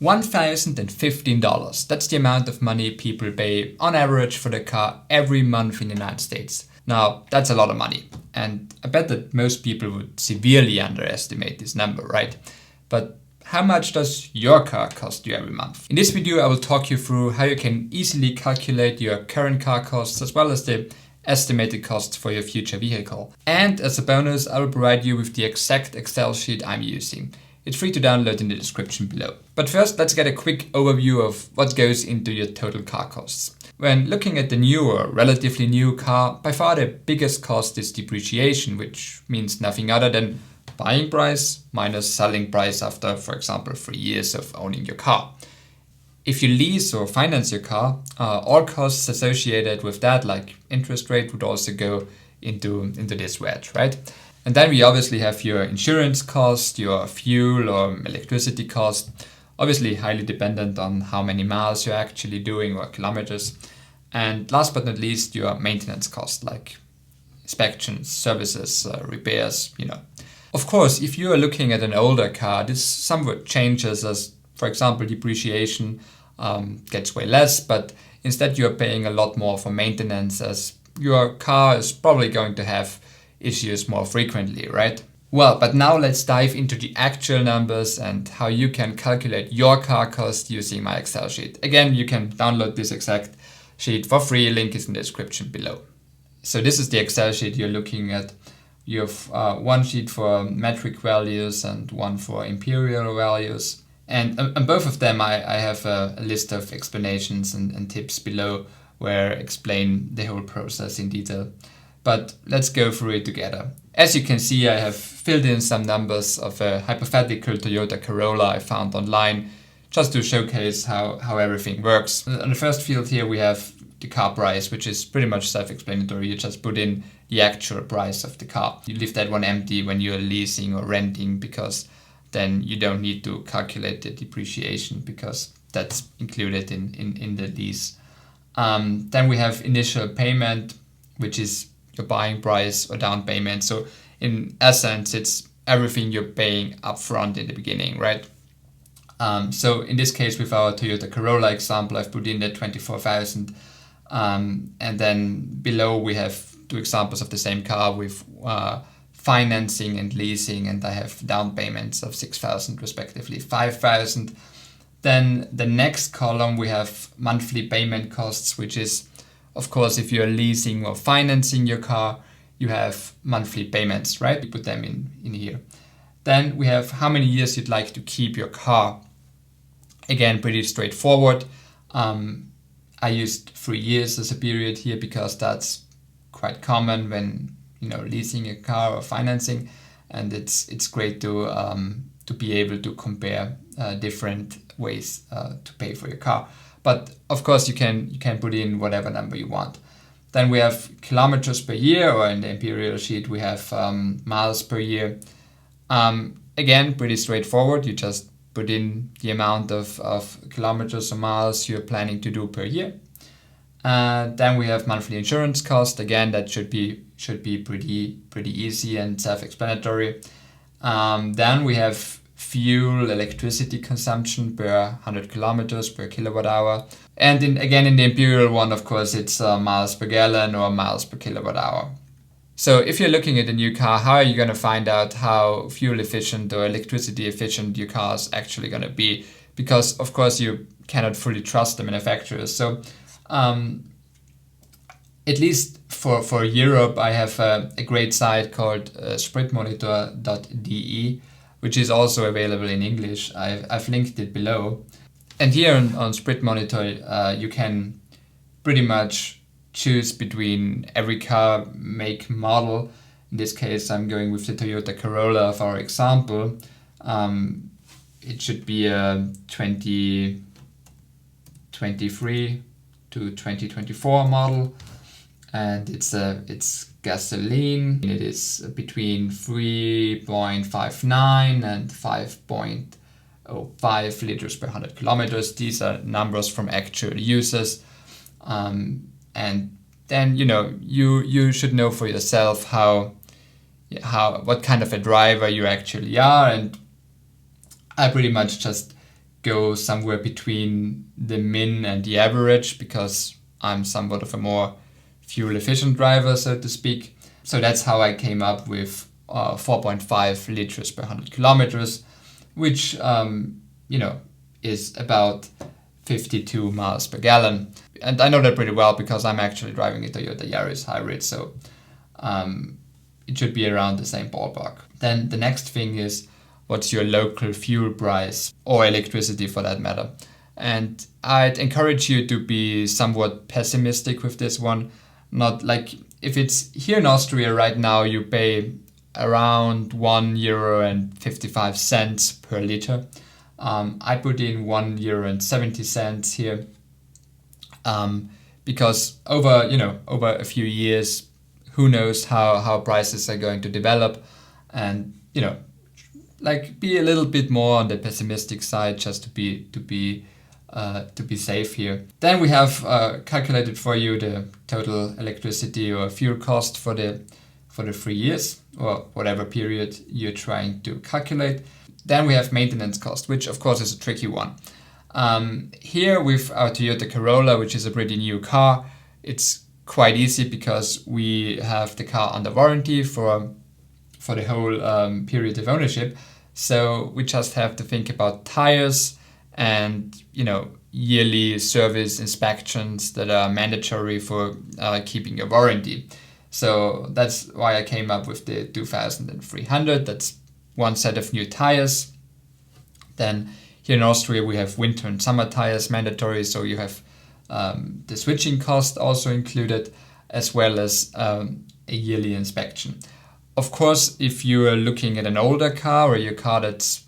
$1,015. That's the amount of money people pay on average for the car every month in the United States. Now, that's a lot of money. And I bet that most people would severely underestimate this number, right? But how much does your car cost you every month? In this video, I will talk you through how you can easily calculate your current car costs as well as the estimated costs for your future vehicle. And as a bonus, I will provide you with the exact Excel sheet I'm using. It's free to download in the description below. But first, let's get a quick overview of what goes into your total car costs. When looking at the new or relatively new car, by far the biggest cost is depreciation, which means nothing other than buying price minus selling price after, for example, 3 years of owning your car. If you lease or finance your car, all costs associated with that, like interest rate, would also go into this wedge, right? And then we obviously have your insurance cost, your fuel or electricity cost, obviously highly dependent on how many miles you're actually doing or kilometers. And last but not least, your maintenance cost, like inspections, services, repairs, Of course, if you are looking at an older car, this somewhat changes as, for example, depreciation gets way less, but instead you're paying a lot more for maintenance as your car is probably going to have issues more frequently, right? Well, but now let's dive into the actual numbers and how you can calculate your car cost using my Excel sheet. Again, you can download this exact sheet for free. Link is in the description below. So this is the Excel sheet you're looking at. You have one sheet for metric values and one for imperial values. And on both of them, I have a list of explanations and tips below where I explain the whole process in detail. But let's go through it together. As you can see, I have filled in some numbers of a hypothetical Toyota Corolla I found online just to showcase how everything works. On the first field here, we have the car price, which is pretty much self-explanatory. You just put in the actual price of the car. You leave that one empty when you're leasing or renting because then you don't need to calculate the depreciation because that's included in the lease. Then we have initial payment, which is your buying price or down payment. So in essence, it's everything you're paying upfront in the beginning, right? So in this case, with our Toyota Corolla example, I've put in the 24,000. And then below we have two examples of the same car with financing and leasing, and I have down payments of 6,000 respectively 5,000. Then the next column we have monthly payment costs, which is, of course, if you're leasing or financing your car, you have monthly payments, right? You put them in here. Then we have how many years you'd like to keep your car. Again, pretty straightforward. I used 3 years as a period here because that's quite common when leasing a car or financing, and it's great to be able to compare different ways to pay for your car. But of course, you can put in whatever number you want. Then we have kilometers per year, or in the imperial sheet we have miles per year. Again, pretty straightforward. You just put in the amount of kilometers or miles you're planning to do per year. Then we have monthly insurance cost. Again, that should be pretty easy and self-explanatory. Then we have fuel, electricity consumption per 100 kilometers per kilowatt hour. And in the imperial one, of course, it's miles per gallon or miles per kilowatt hour. So if you're looking at a new car, how are you going to find out how fuel efficient or electricity efficient your car is actually going to be? Because, of course, you cannot fully trust the manufacturers. So at least for Europe, I have a great site called spritmonitor.de, which is also available in English. I've linked it below. And here on Sprit Monitor, you can pretty much choose between every car, make, model. In this case, I'm going with the Toyota Corolla of our example. It should be a 2023 to 2024 model. And it's gasoline. It is between 3.59 and 5.05 liters per 100 kilometers. These are numbers from actual users. And then you should know for yourself what kind of a driver you actually are. And I pretty much just go somewhere between the min and the average because I'm somewhat of a more fuel efficient driver, so to speak. So that's how I came up with 4.5 liters per 100 kilometers, which is about 52 miles per gallon. And I know that pretty well because I'm actually driving a Toyota Yaris hybrid, so it should be around the same ballpark. Then the next thing is, what's your local fuel price, or electricity for that matter? And I'd encourage you to be somewhat pessimistic with this one. Not like, if it's here in Austria right now, you pay around €1.55 per liter. I put in €1.70 here, because over a few years, who knows how prices are going to develop, and be a little bit more on the pessimistic side just to be safe here. Then we have calculated for you the total electricity or fuel cost for the 3 years, or whatever period you're trying to calculate. Then we have maintenance cost, which of course is a tricky one. Here with our Toyota Corolla, which is a pretty new car, it's quite easy because we have the car under warranty for the whole period of ownership. So we just have to think about tires and yearly service inspections that are mandatory for keeping your warranty. So that's why I came up with the 2300. That's one set of new tires. Then here in Austria we have winter and summer tires mandatory, so you have the switching cost also included, as well as a yearly inspection. Of course, if you are looking at an older car, or your car that's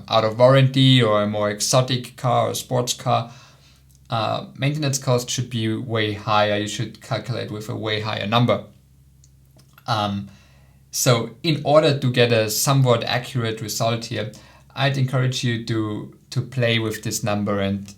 out of warranty, or a more exotic car or sports car, maintenance cost should be way higher. You should calculate with a way higher number. So in order to get a somewhat accurate result here, I'd encourage you to play with this number and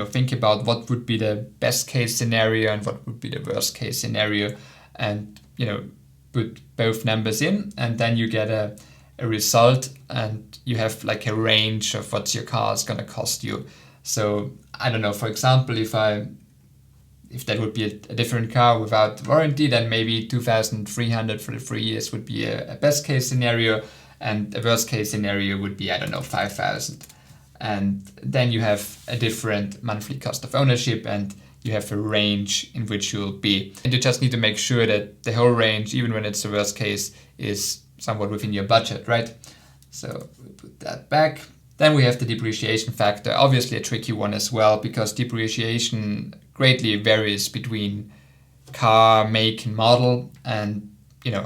think about what would be the best case scenario and what would be the worst case scenario, and put both numbers in, and then you get a result, and you have like a range of what your car is going to cost you. So I don't know, for example, if that would be a different car without warranty, then maybe 2,300 for the 3 years would be a best case scenario, and a worst case scenario would be, 5,000. And then you have a different monthly cost of ownership, and you have a range in which you'll be. And you just need to make sure that the whole range, even when it's the worst case, is somewhat within your budget, right? So we put that back. Then we have the depreciation factor, obviously a tricky one as well, because depreciation greatly varies between car, make and model, and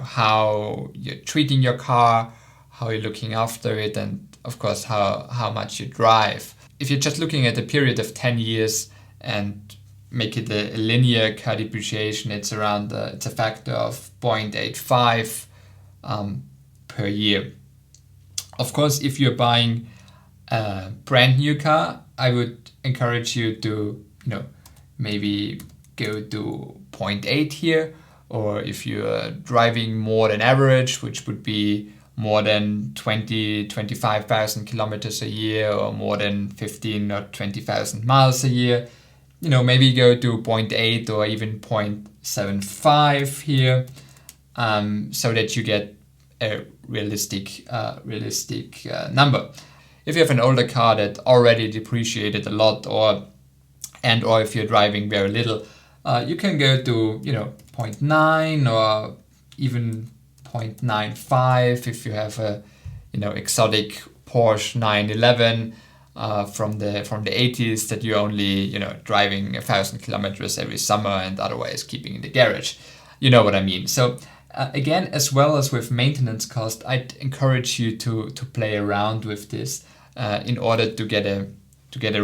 how you're treating your car, how you're looking after it, and of course how much you drive. If you're just looking at a period of 10 years and make it a linear car depreciation, it's around it's a factor of 0.85 per year. Of course, if you're buying a brand new car, I would encourage you to maybe go to 0.8 here, or if you're driving more than average, which would be more than 25,000 kilometers a year, or more than 15 or 20,000 miles a year, maybe go to 0.8 or even 0.75 here, so that you get a realistic number. If you have an older car that already depreciated a lot, or if you're driving very little, you can go to 0.9 or even 0.95 if you have a exotic Porsche 911 from the 80s that you're only driving 1,000 kilometers every summer and otherwise keeping in the garage. You know what I mean. So again, as well as with maintenance cost, I'd encourage you to play around with this in order to get a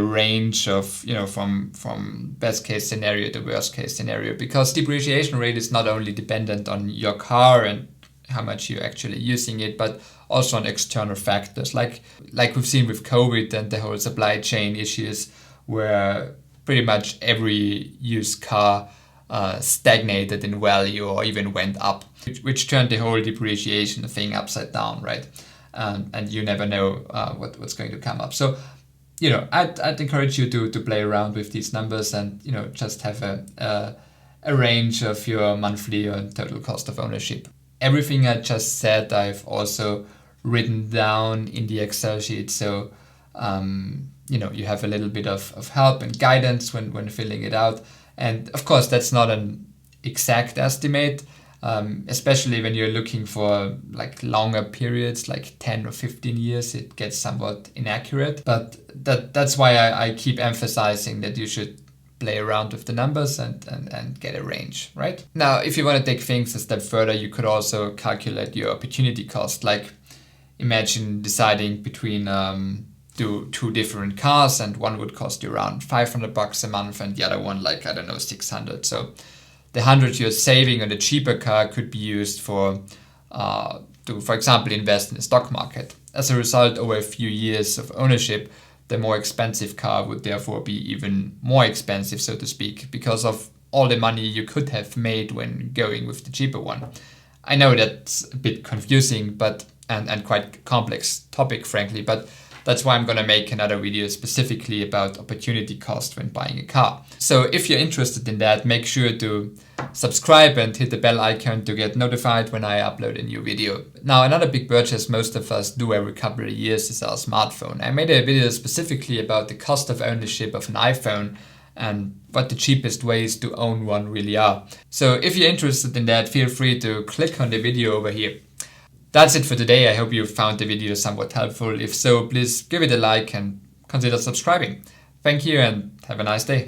range of from best case scenario to worst case scenario, because depreciation rate is not only dependent on your car and how much you're actually using it, but also on external factors like we've seen with COVID and the whole supply chain issues, where pretty much every used car stagnated in value or even went up, which turned the whole depreciation thing upside down, right? And you never know what's going to come up. So I'd encourage you to play around with these numbers and, just have a range of your monthly or total cost of ownership. Everything I just said, I've also written down in the Excel sheet. So, you have a little bit of help and guidance when filling it out. And of course, that's not an exact estimate, especially when you're looking for like longer periods, like 10 or 15 years, it gets somewhat inaccurate. But that's why I keep emphasizing that you should play around with the numbers and get a range, right? Now, if you want to take things a step further, you could also calculate your opportunity cost. Like, imagine deciding between two different cars, and one would cost you around $500 a month and the other one, like, I don't know, 600. So the 100 you're saving on the cheaper car could be used for example, invest in the stock market. As a result, over a few years of ownership, the more expensive car would therefore be even more expensive, so to speak, because of all the money you could have made when going with the cheaper one. I know that's a bit confusing, and quite complex topic, frankly, but that's why I'm going to make another video specifically about opportunity cost when buying a car. So if you're interested in that, make sure to subscribe and hit the bell icon to get notified when I upload a new video. Now, another big purchase most of us do every couple of years is our smartphone. I made a video specifically about the cost of ownership of an iPhone and what the cheapest ways to own one really are. So if you're interested in that, feel free to click on the video over here. That's it for today. I hope you found the video somewhat helpful. If so, please give it a like and consider subscribing. Thank you and have a nice day.